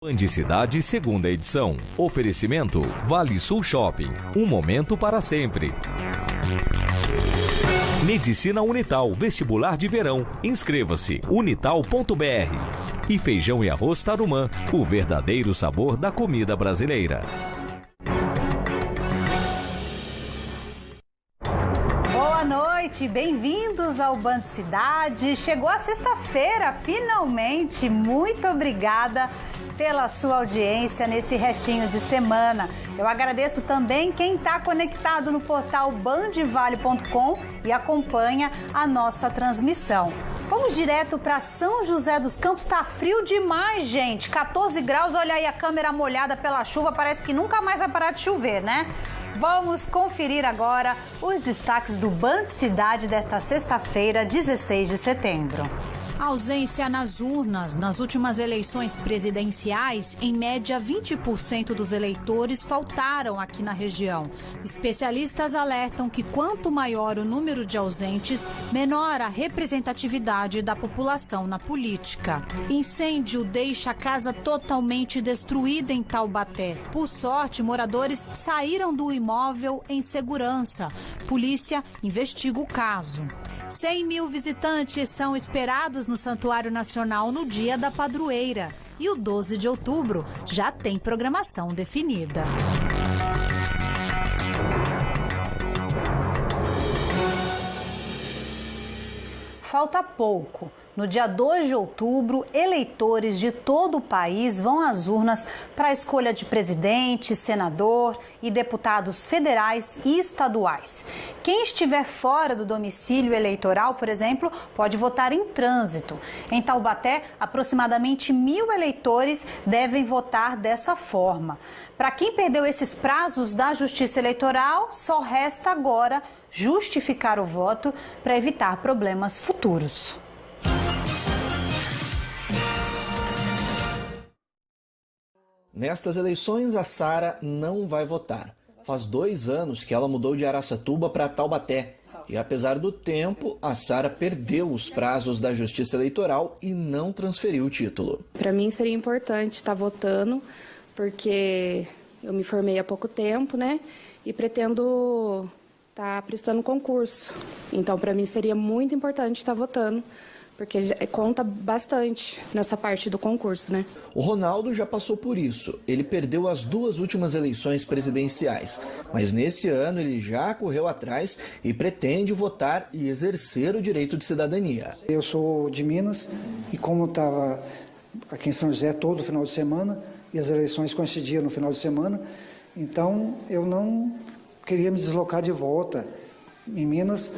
Band Cidade, segunda edição. Oferecimento Vale Sul Shopping. Um momento para sempre. Medicina Unital, vestibular de verão. Inscreva-se, unital.br. E feijão e arroz Tarumã, o verdadeiro sabor da comida brasileira. Boa noite, bem-vindos ao Band Cidade. Chegou a sexta-feira, finalmente. Muito obrigada pela sua audiência nesse restinho de semana. Eu agradeço também quem está conectado no portal bandvale.com e acompanha a nossa transmissão. Vamos direto para São José dos Campos. Tá frio demais, gente. 14 graus, olha aí a câmera molhada pela chuva. Parece que nunca mais vai parar de chover, né? Vamos conferir agora os destaques do Band Cidade desta sexta-feira, 16 de setembro. Ausência nas urnas. Nas últimas eleições presidenciais, em média 20% dos eleitores faltaram aqui na região. Especialistas alertam que quanto maior o número de ausentes, menor a representatividade da população na política. Incêndio deixa a casa totalmente destruída em Taubaté. Por sorte, moradores saíram do imóvel em segurança. Polícia investiga o caso. 100 mil visitantes são esperados no Santuário Nacional no dia da padroeira. E o 12 de outubro já tem programação definida. Falta pouco. No dia 2 de outubro, eleitores de todo o país vão às urnas para a escolha de presidente, senador e deputados federais e estaduais. Quem estiver fora do domicílio eleitoral, por exemplo, pode votar em trânsito. Em Taubaté, aproximadamente 1.000 eleitores devem votar dessa forma. Para quem perdeu esses prazos da Justiça Eleitoral, só resta agora justificar o voto para evitar problemas futuros. Nestas eleições, a Sara não vai votar. Faz 2 anos que ela mudou de Araçatuba para Taubaté. E apesar do tempo, a Sara perdeu os prazos da Justiça Eleitoral e não transferiu o título. Para mim seria importante estar votando, porque eu me formei há pouco tempo, né? E pretendo estar prestando concurso. Então, para mim seria muito importante estar votando, porque conta bastante nessa parte do concurso, né? O Ronaldo já passou por isso. Ele perdeu as 2 últimas eleições presidenciais. Mas nesse ano ele já correu atrás e pretende votar e exercer o direito de cidadania. Eu sou de Minas e como estava aqui em São José todo final de semana e as eleições coincidiam no final de semana, então eu não queria me deslocar de volta em Minas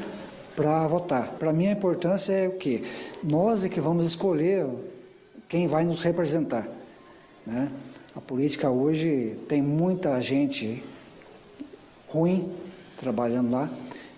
para votar. Para mim a importância é o quê? Nós é que vamos escolher quem vai nos representar, né? A política hoje tem muita gente ruim trabalhando lá,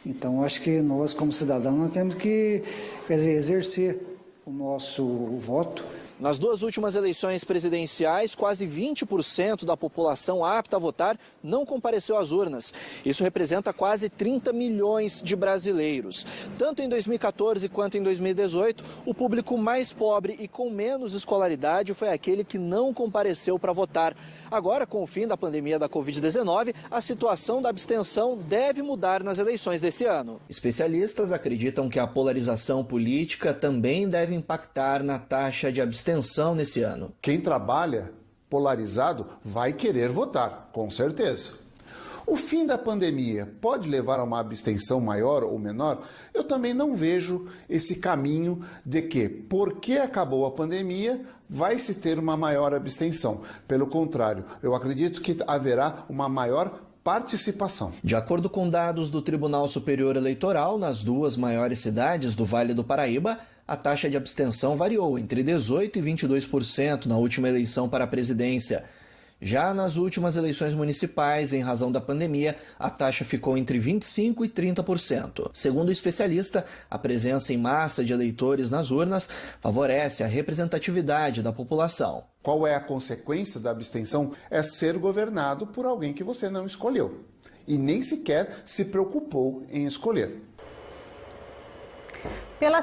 então acho que nós como cidadãos nós temos que exercer o nosso voto. Nas 2 últimas eleições presidenciais, quase 20% da população apta a votar não compareceu às urnas. Isso representa quase 30 milhões de brasileiros. Tanto em 2014 quanto em 2018, o público mais pobre e com menos escolaridade foi aquele que não compareceu para votar. Agora, com o fim da pandemia da Covid-19, a situação da abstenção deve mudar nas eleições desse ano. Especialistas acreditam que a polarização política também deve impactar na taxa de abstenção nesse ano. Quem trabalha polarizado vai querer votar, com certeza. O fim da pandemia pode levar a uma abstenção maior ou menor? Eu também não vejo esse caminho de que, porque acabou a pandemia, vai se ter uma maior abstenção. Pelo contrário, eu acredito que haverá uma maior participação. De acordo com dados do Tribunal Superior Eleitoral, nas 2 maiores cidades do Vale do Paraíba, a taxa de abstenção variou entre 18% e 22% na última eleição para a presidência. Já nas últimas eleições municipais, em razão da pandemia, a taxa ficou entre 25% e 30%. Segundo o especialista, a presença em massa de eleitores nas urnas favorece a representatividade da população. Qual é a consequência da abstenção? É ser governado por alguém que você não escolheu e nem sequer se preocupou em escolher. Pela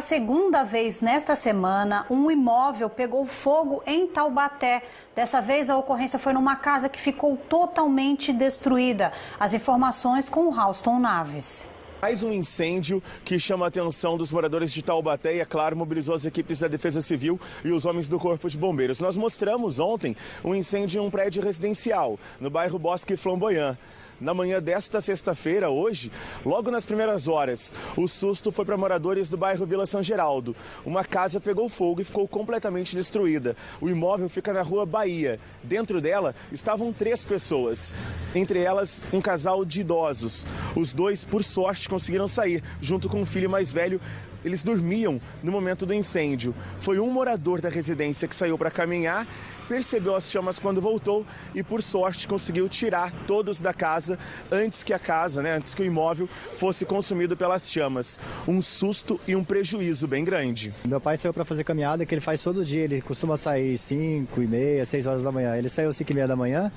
segunda vez nesta semana, um imóvel pegou fogo em Taubaté. Dessa vez, a ocorrência foi numa casa que ficou totalmente destruída. As informações com o Rauston Naves. Mais um incêndio que chama a atenção dos moradores de Taubaté e, é claro, mobilizou as equipes da Defesa Civil e os homens do Corpo de Bombeiros. Nós mostramos ontem um incêndio em um prédio residencial, no bairro Bosque Flamboyant. Na manhã desta sexta-feira, hoje, logo nas primeiras horas, o susto foi para moradores do bairro Vila São Geraldo. Uma casa pegou fogo e ficou completamente destruída. O imóvel fica na rua Bahia. Dentro dela estavam 3 pessoas, entre elas um casal de idosos. Os 2, por sorte, conseguiram sair, junto com um filho mais velho. Eles dormiam no momento do incêndio. Foi um morador da residência que saiu para caminhar, percebeu as chamas quando voltou e, por sorte, conseguiu tirar todos da casa antes que o imóvel fosse consumido pelas chamas. Um susto e um prejuízo bem grande. Meu pai saiu para fazer caminhada, que ele faz todo dia. Ele costuma sair 5h30, 6 horas da manhã. Ele saiu 5h30 da manhã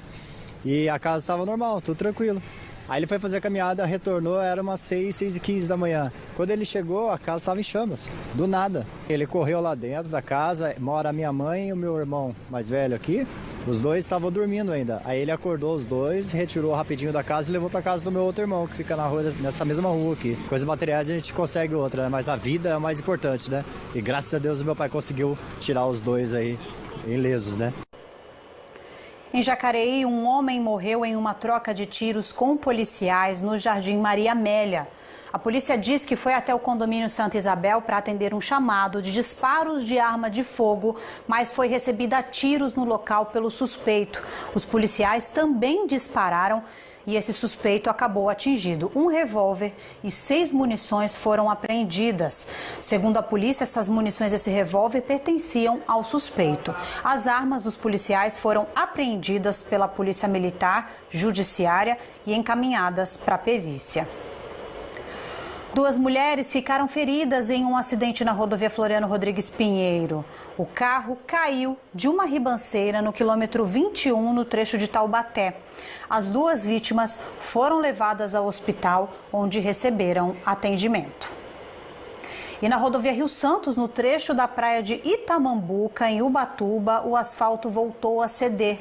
e a casa estava normal, tudo tranquilo. Aí ele foi fazer a caminhada, retornou, era umas 6h15 da manhã. Quando ele chegou, a casa estava em chamas, do nada. Ele correu lá dentro da casa, mora a minha mãe e o meu irmão mais velho aqui. Os 2 estavam dormindo ainda. Aí ele acordou os 2, retirou rapidinho da casa e levou para casa do meu outro irmão, que fica na rua, nessa mesma rua aqui. Coisas materiais a gente consegue outra, né? Mas a vida é o mais importante, né? E graças a Deus o meu pai conseguiu tirar os 2 aí ilesos, né? Em Jacareí, um homem morreu em uma troca de tiros com policiais no Jardim Maria Amélia. A polícia diz que foi até o condomínio Santa Isabel para atender um chamado de disparos de arma de fogo, mas foi recebida a tiros no local pelo suspeito. Os policiais também dispararam e esse suspeito acabou atingido. Um revólver e 6 munições foram apreendidas. Segundo a polícia, essas munições desse revólver pertenciam ao suspeito. As armas dos policiais foram apreendidas pela Polícia Militar, Judiciária e encaminhadas para a perícia. 2 mulheres ficaram feridas em um acidente na rodovia Floriano Rodrigues Pinheiro. O carro caiu de uma ribanceira no quilômetro 21, no trecho de Taubaté. As 2 vítimas foram levadas ao hospital, onde receberam atendimento. E na rodovia Rio Santos, no trecho da praia de Itamambuca, em Ubatuba, o asfalto voltou a ceder.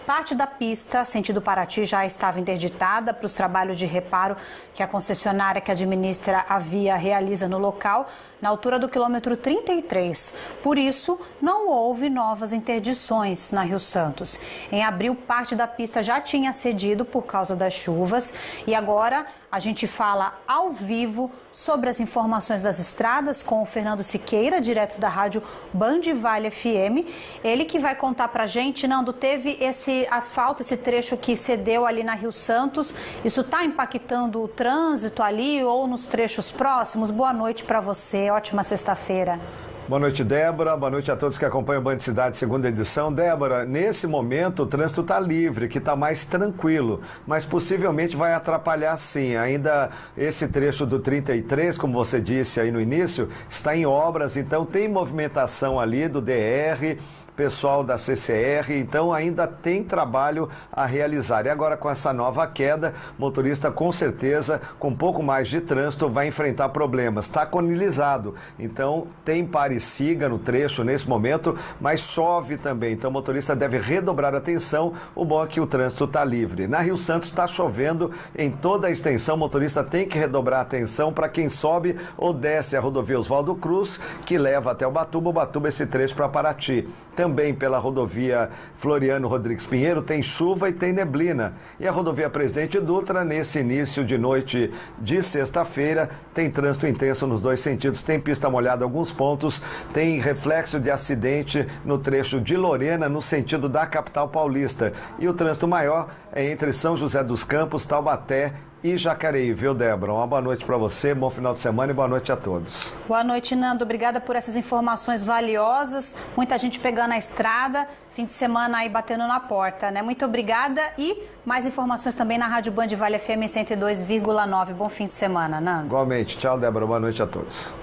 Parte da pista, sentido Paraty, já estava interditada para os trabalhos de reparo que a concessionária que administra a via realiza no local, na altura do quilômetro 33. Por isso, não houve novas interdições na Rio Santos. Em abril, parte da pista já tinha cedido por causa das chuvas e agora a gente fala ao vivo sobre as informações das estradas com o Fernando Siqueira, direto da rádio Band Vale FM. Ele que vai contar pra gente. Nando, teve esse asfalto, esse trecho que cedeu ali na Rio Santos. Isso está impactando o trânsito ali ou nos trechos próximos? Boa noite para você, ótima sexta-feira. Boa noite, Débora. Boa noite a todos que acompanham o Band Cidade, segunda edição. Débora, nesse momento o trânsito está livre, que está mais tranquilo, mas possivelmente vai atrapalhar sim. Ainda esse trecho do 33, como você disse aí no início, está em obras, então tem movimentação ali do DR, pessoal da CCR, então ainda tem trabalho a realizar. E agora com essa nova queda, motorista com certeza, com um pouco mais de trânsito, vai enfrentar problemas. Está conilizado, então tem pare e siga no trecho nesse momento, mas chove também, então o motorista deve redobrar a atenção. O bom é que o trânsito está livre. Na Rio Santos está chovendo em toda a extensão, o motorista tem que redobrar a atenção para quem sobe ou desce a rodovia Oswaldo Cruz, que leva até Ubatuba esse trecho para Paraty. Também pela rodovia Floriano Rodrigues Pinheiro tem chuva e tem neblina. E a rodovia Presidente Dutra, nesse início de noite de sexta-feira, tem trânsito intenso nos 2 sentidos. Tem pista molhada em alguns pontos, tem reflexo de acidente no trecho de Lorena, no sentido da capital paulista. E o trânsito maior é entre São José dos Campos, Taubaté e Jacareí, viu, Débora? Uma boa noite para você, bom final de semana e boa noite a todos. Boa noite, Nando. Obrigada por essas informações valiosas. Muita gente pegando a estrada, fim de semana aí batendo na porta, né? Muito obrigada e mais informações também na Rádio Band Vale FM 102,9. Bom fim de semana, Nando. Igualmente. Tchau, Débora. Boa noite a todos.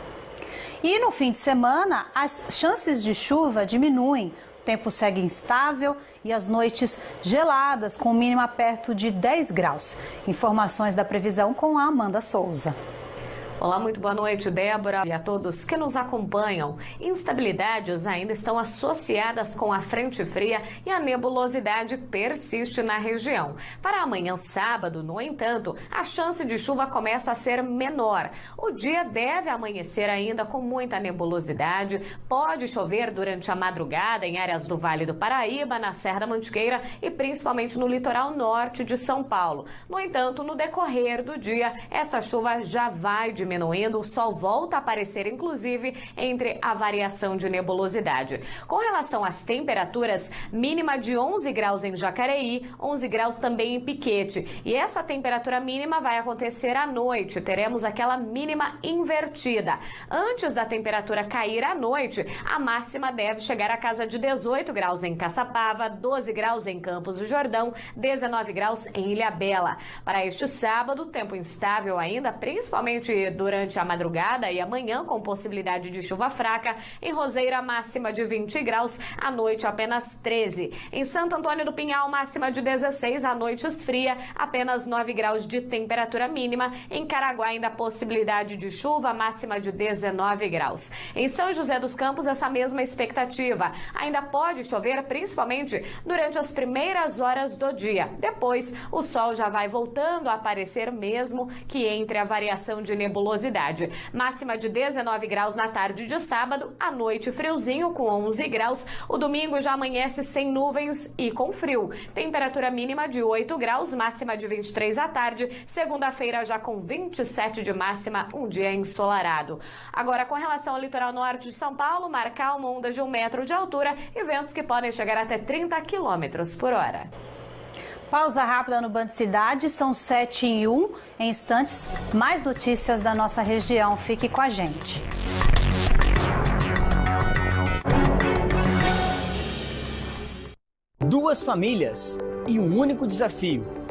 E no fim de semana, as chances de chuva diminuem. O tempo segue instável e as noites geladas, com mínima perto de 10 graus. Informações da previsão com a Amanda Souza. Olá, muito boa noite, Débora, e a todos que nos acompanham. Instabilidades ainda estão associadas com a frente fria e a nebulosidade persiste na região. Para amanhã, sábado, no entanto, a chance de chuva começa a ser menor. O dia deve amanhecer ainda com muita nebulosidade, pode chover durante a madrugada em áreas do Vale do Paraíba, na Serra da Mantiqueira e principalmente no litoral norte de São Paulo. No entanto, no decorrer do dia, essa chuva já vai diminuindo, o sol volta a aparecer, inclusive, entre a variação de nebulosidade. Com relação às temperaturas, mínima de 11 graus em Jacareí, 11 graus também em Piquete. E essa temperatura mínima vai acontecer à noite, teremos aquela mínima invertida. Antes da temperatura cair à noite, a máxima deve chegar à casa de 18 graus em Caçapava, 12 graus em Campos do Jordão, 19 graus em Ilhabela. Para este sábado, tempo instável ainda, principalmente durante a madrugada e amanhã, com possibilidade de chuva fraca. Em Roseira, máxima de 20 graus, à noite apenas 13. Em Santo Antônio do Pinhal, máxima de 16, à noite esfria, apenas 9 graus de temperatura mínima. Em Caraguá, ainda possibilidade de chuva, máxima de 19 graus. Em São José dos Campos, essa mesma expectativa. Ainda pode chover, principalmente durante as primeiras horas do dia. Depois, o sol já vai voltando a aparecer, mesmo que entre a variação de nebulosidade. Máxima de 19 graus na tarde de sábado, à noite friozinho com 11 graus. O domingo já amanhece sem nuvens e com frio. Temperatura mínima de 8 graus, máxima de 23 à tarde. Segunda-feira já com 27 de máxima, um dia ensolarado. Agora, com relação ao litoral norte de São Paulo, marcar uma onda de 1 metro de altura e ventos que podem chegar até 30 quilômetros por hora. Pausa rápida no Band Cidade, são 7h01. Em instantes, mais notícias da nossa região. Fique com a gente. Duas famílias e um único desafio.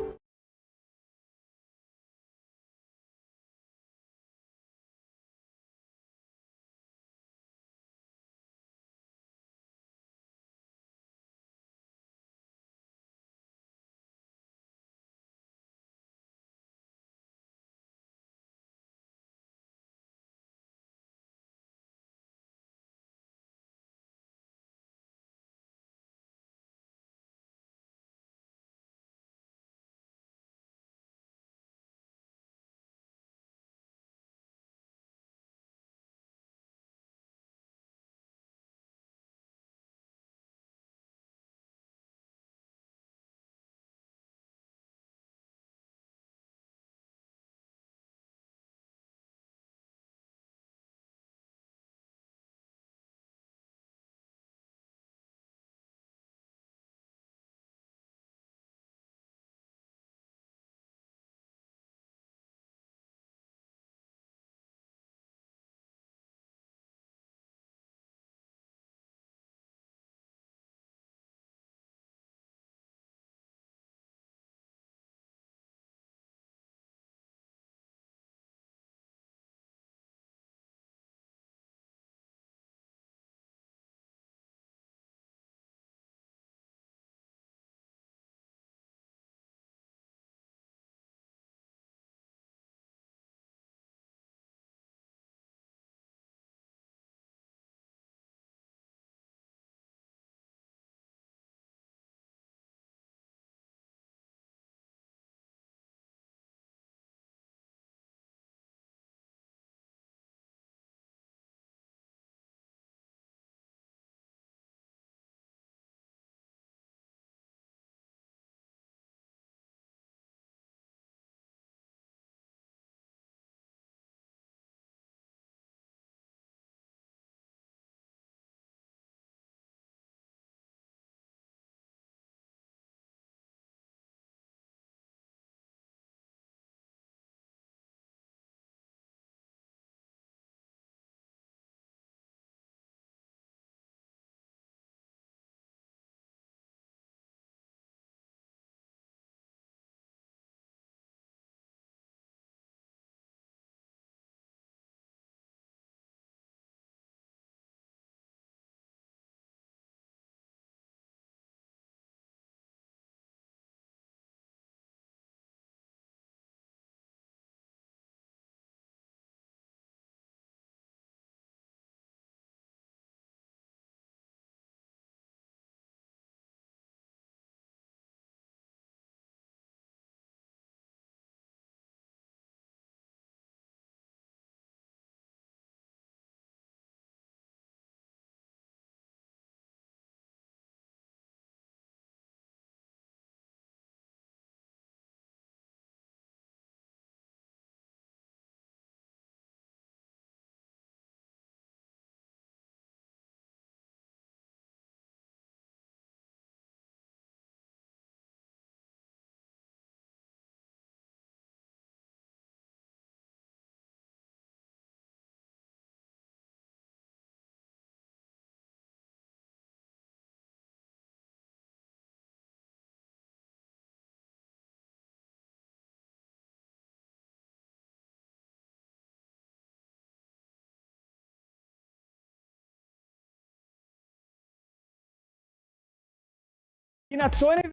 E na Tônia...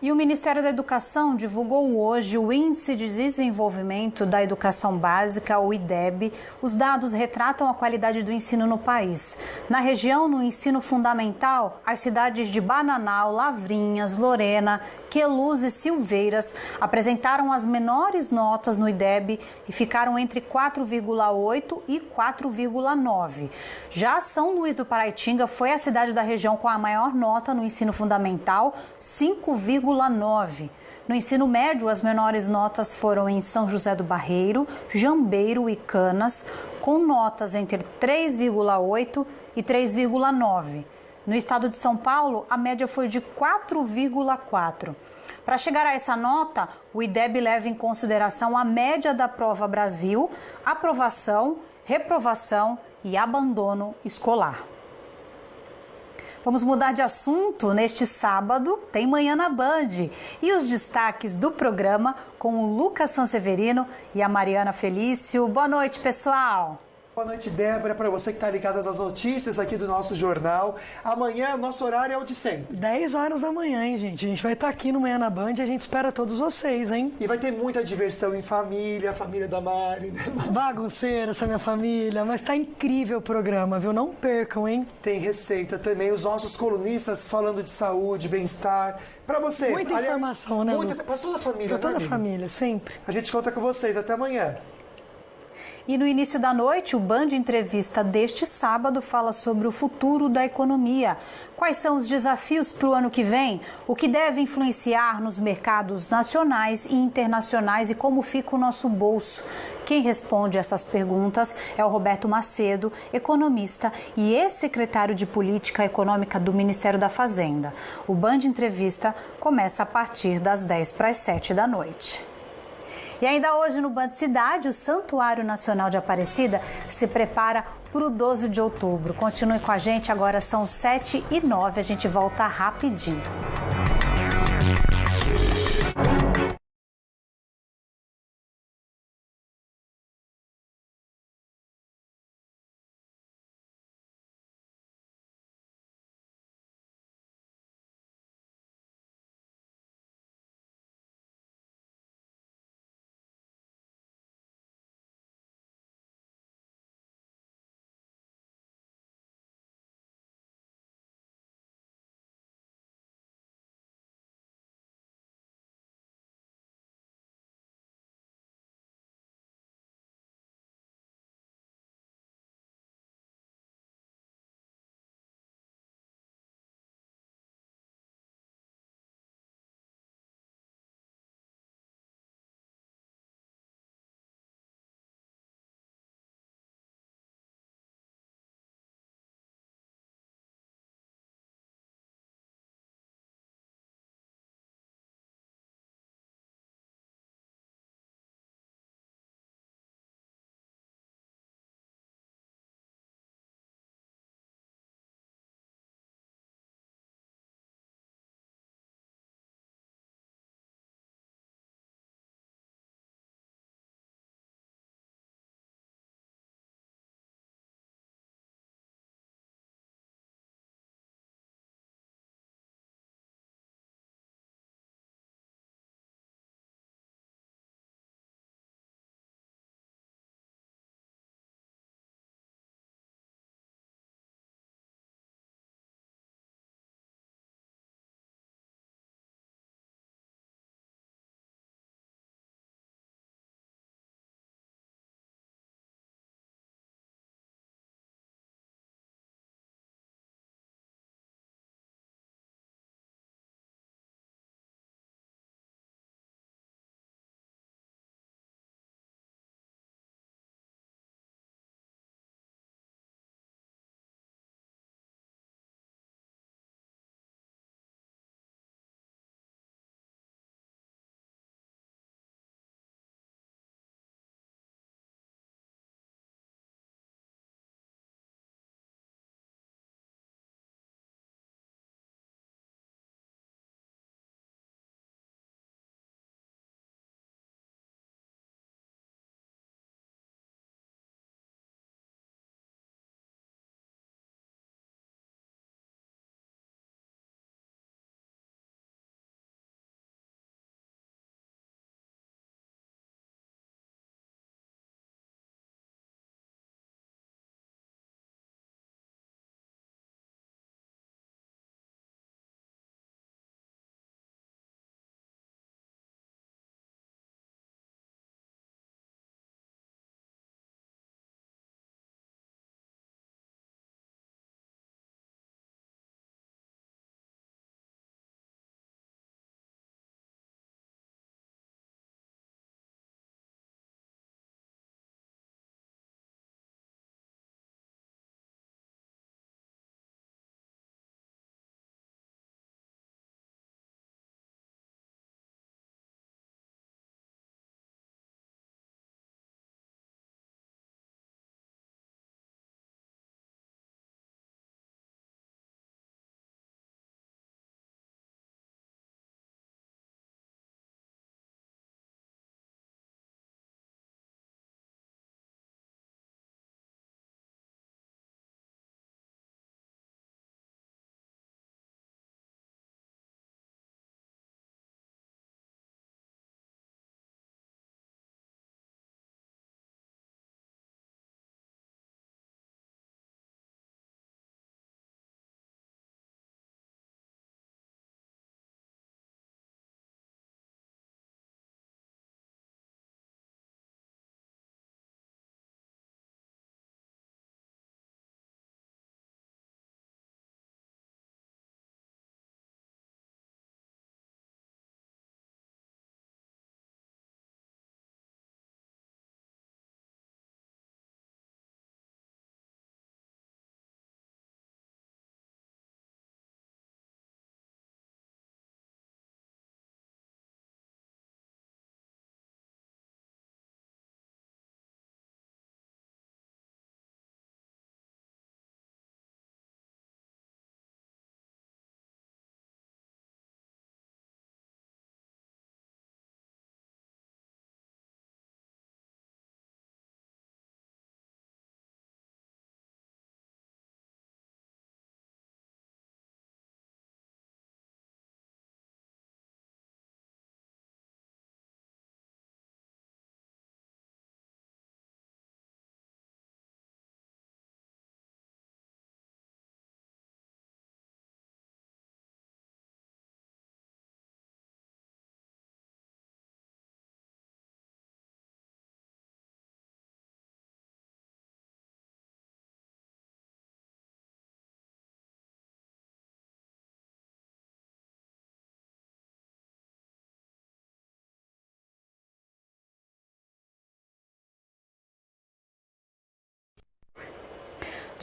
E o Ministério da Educação divulgou hoje o Índice de Desenvolvimento da Educação Básica, o IDEB. Os dados retratam a qualidade do ensino no país. Na região, no ensino fundamental, as cidades de Bananal, Lavrinhas, Lorena, Queluz e Silveiras apresentaram as menores notas no IDEB e ficaram entre 4,8 e 4,9. Já São Luís do Paraitinga foi a cidade da região com a maior nota no ensino fundamental, 5,9. No ensino médio, as menores notas foram em São José do Barreiro, Jambeiro e Canas, com notas entre 3,8 e 3,9. No estado de São Paulo, a média foi de 4,4. Para chegar a essa nota, o IDEB leva em consideração a média da Prova Brasil, aprovação, reprovação e abandono escolar. Vamos mudar de assunto. Neste sábado tem Manhã na Band e os destaques do programa com o Lucas Sanseverino e a Mariana Felício. Boa noite, pessoal. Boa noite, Débora, para você que está ligada nas notícias aqui do nosso jornal. Amanhã, nosso horário é o de sempre. 10 horas da manhã, hein, gente? A gente vai estar aqui no Manhã na Band e a gente espera todos vocês, hein? E vai ter muita diversão em família, a família da Mari. Bagunceira essa minha família, mas tá incrível o programa, viu? Não percam, hein? Tem receita também, os nossos colunistas falando de saúde, bem-estar. Para você. Muita informação, né, Lucas? Para toda a família, Para toda a família, sempre. A gente conta com vocês. Até amanhã. E no início da noite, o Band Entrevista deste sábado fala sobre o futuro da economia. Quais são os desafios para o ano que vem? O que deve influenciar nos mercados nacionais e internacionais e como fica o nosso bolso? Quem responde essas perguntas é o Roberto Macedo, economista e ex-secretário de Política Econômica do Ministério da Fazenda. O Band Entrevista começa a partir das 6:50 da noite. E ainda hoje no Band Cidade, o Santuário Nacional de Aparecida se prepara para o 12 de outubro. Continue com a gente, agora são 7:09, a gente volta rapidinho.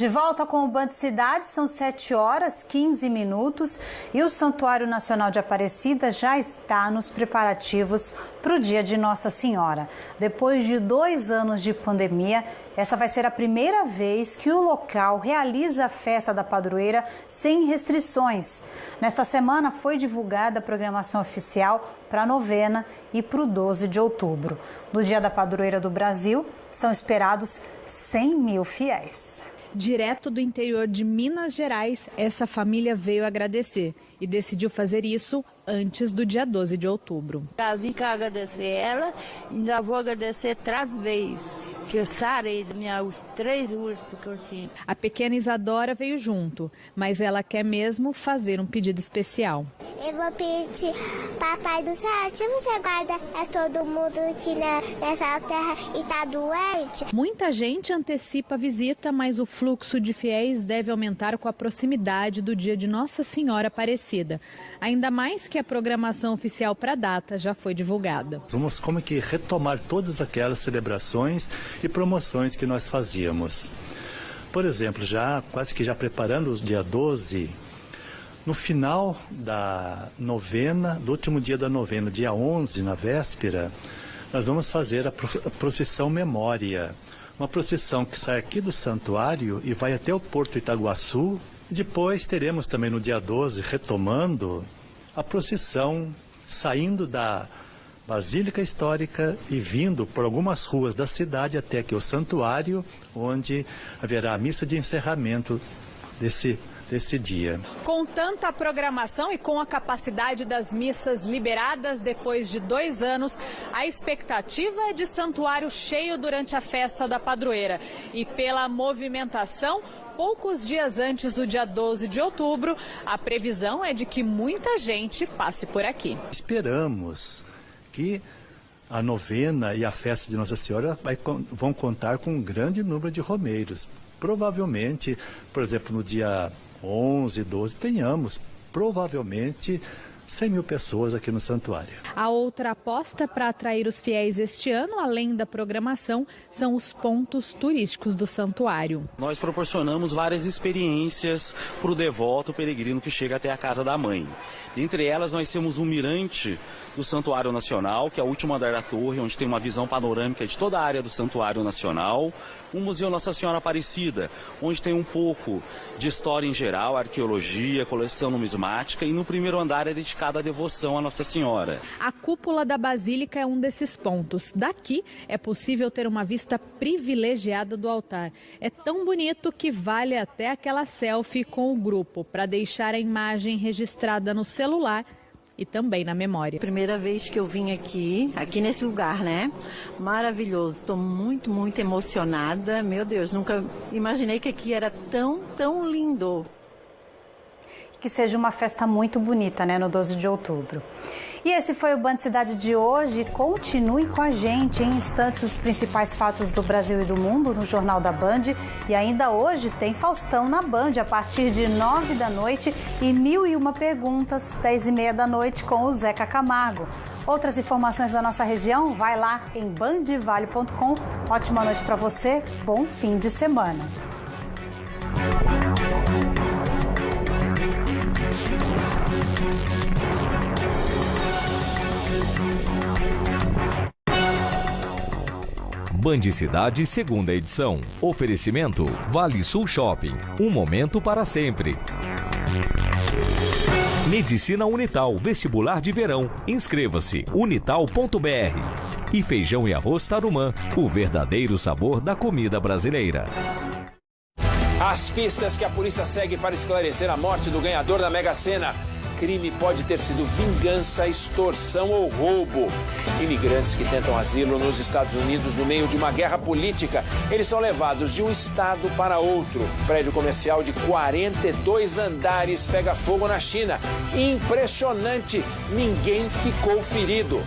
De volta com o Band Cidade, são 7h15 e o Santuário Nacional de Aparecida já está nos preparativos para o dia de Nossa Senhora. Depois de 2 anos de pandemia, essa vai ser a primeira vez que o local realiza a festa da padroeira sem restrições. Nesta semana foi divulgada a programação oficial para a novena e para o 12 de outubro. No Dia da Padroeira do Brasil, são esperados 100 mil fiéis. Direto do interior de Minas Gerais, essa família veio agradecer e decidiu fazer isso antes do dia 12 de outubro. Eu vim cá agradecer ela e ainda vou agradecer 3 vezes, que eu sarei das minhas 3 ursos que eu tinha. A pequena Isadora veio junto, mas ela quer mesmo fazer um pedido especial. Eu vou pedir, Papai do Céu, se você guarda todo mundo aqui nessa terra e tá doente. Muita gente antecipa a visita, mas o fluxo de fiéis deve aumentar com a proximidade do dia de Nossa Senhora Aparecida. Ainda mais que a programação oficial para a data já foi divulgada. Vamos como que retomar todas aquelas celebrações e promoções que nós fazíamos. Por exemplo, quase que preparando o dia 12, no final da novena, do último dia da novena, dia 11, na véspera, nós vamos fazer a procissão Memória. Uma procissão que sai aqui do santuário e vai até o Porto Itaguaçu. Depois teremos também no dia 12, retomando, a procissão saindo da Basílica Histórica e vindo por algumas ruas da cidade até aqui o santuário, onde haverá a missa de encerramento desse dia. Com tanta programação e com a capacidade das missas liberadas depois de 2 anos, a expectativa é de santuário cheio durante a festa da padroeira. E pela movimentação, poucos dias antes do dia 12 de outubro, a previsão é de que muita gente passe por aqui. Esperamos que a novena e a festa de Nossa Senhora vão contar com um grande número de romeiros. Provavelmente, por exemplo, no dia 11, 12, tenhamos provavelmente 100 mil pessoas aqui no santuário. A outra aposta para atrair os fiéis este ano, além da programação, são os pontos turísticos do santuário. Nós proporcionamos várias experiências para o devoto, o peregrino que chega até a casa da mãe. Dentre elas, nós temos um mirante do Santuário Nacional, que é o último andar da torre, onde tem uma visão panorâmica de toda a área do Santuário Nacional. Um Museu Nossa Senhora Aparecida, onde tem um pouco de história em geral, arqueologia, coleção numismática, e no primeiro andar é dedicado à devoção à Nossa Senhora. A cúpula da Basílica é um desses pontos. Daqui é possível ter uma vista privilegiada do altar. É tão bonito que vale até aquela selfie com o grupo, para deixar a imagem registrada no celular e também na memória. Primeira vez que eu vim aqui nesse lugar, né? Maravilhoso. Estou muito, muito emocionada. Meu Deus, nunca imaginei que aqui era tão lindo. Que seja uma festa muito bonita, né, no 12 de outubro. E esse foi o Band Cidade de hoje. Continue com a gente. Em instantes, os principais fatos do Brasil e do mundo no Jornal da Band. E ainda hoje tem Faustão na Band, a partir de 9 da noite e 1001 perguntas, 10h30 da noite, com o Zeca Camargo. Outras informações da nossa região, vai lá em bandvale.com. Ótima noite para você, bom fim de semana. Band Cidade, segunda edição. Oferecimento Vale Sul Shopping. Um momento para sempre. Medicina Unital, vestibular de verão. Inscreva-se, unital.br. E feijão e arroz Tarumã, o verdadeiro sabor da comida brasileira. As pistas que a polícia segue para esclarecer a morte do ganhador da Mega Sena. Crime pode ter sido vingança, extorsão ou roubo. Imigrantes que tentam asilo nos Estados Unidos no meio de uma guerra política. Eles são levados de um estado para outro. Prédio comercial de 42 andares pega fogo na China. Impressionante, ninguém ficou ferido.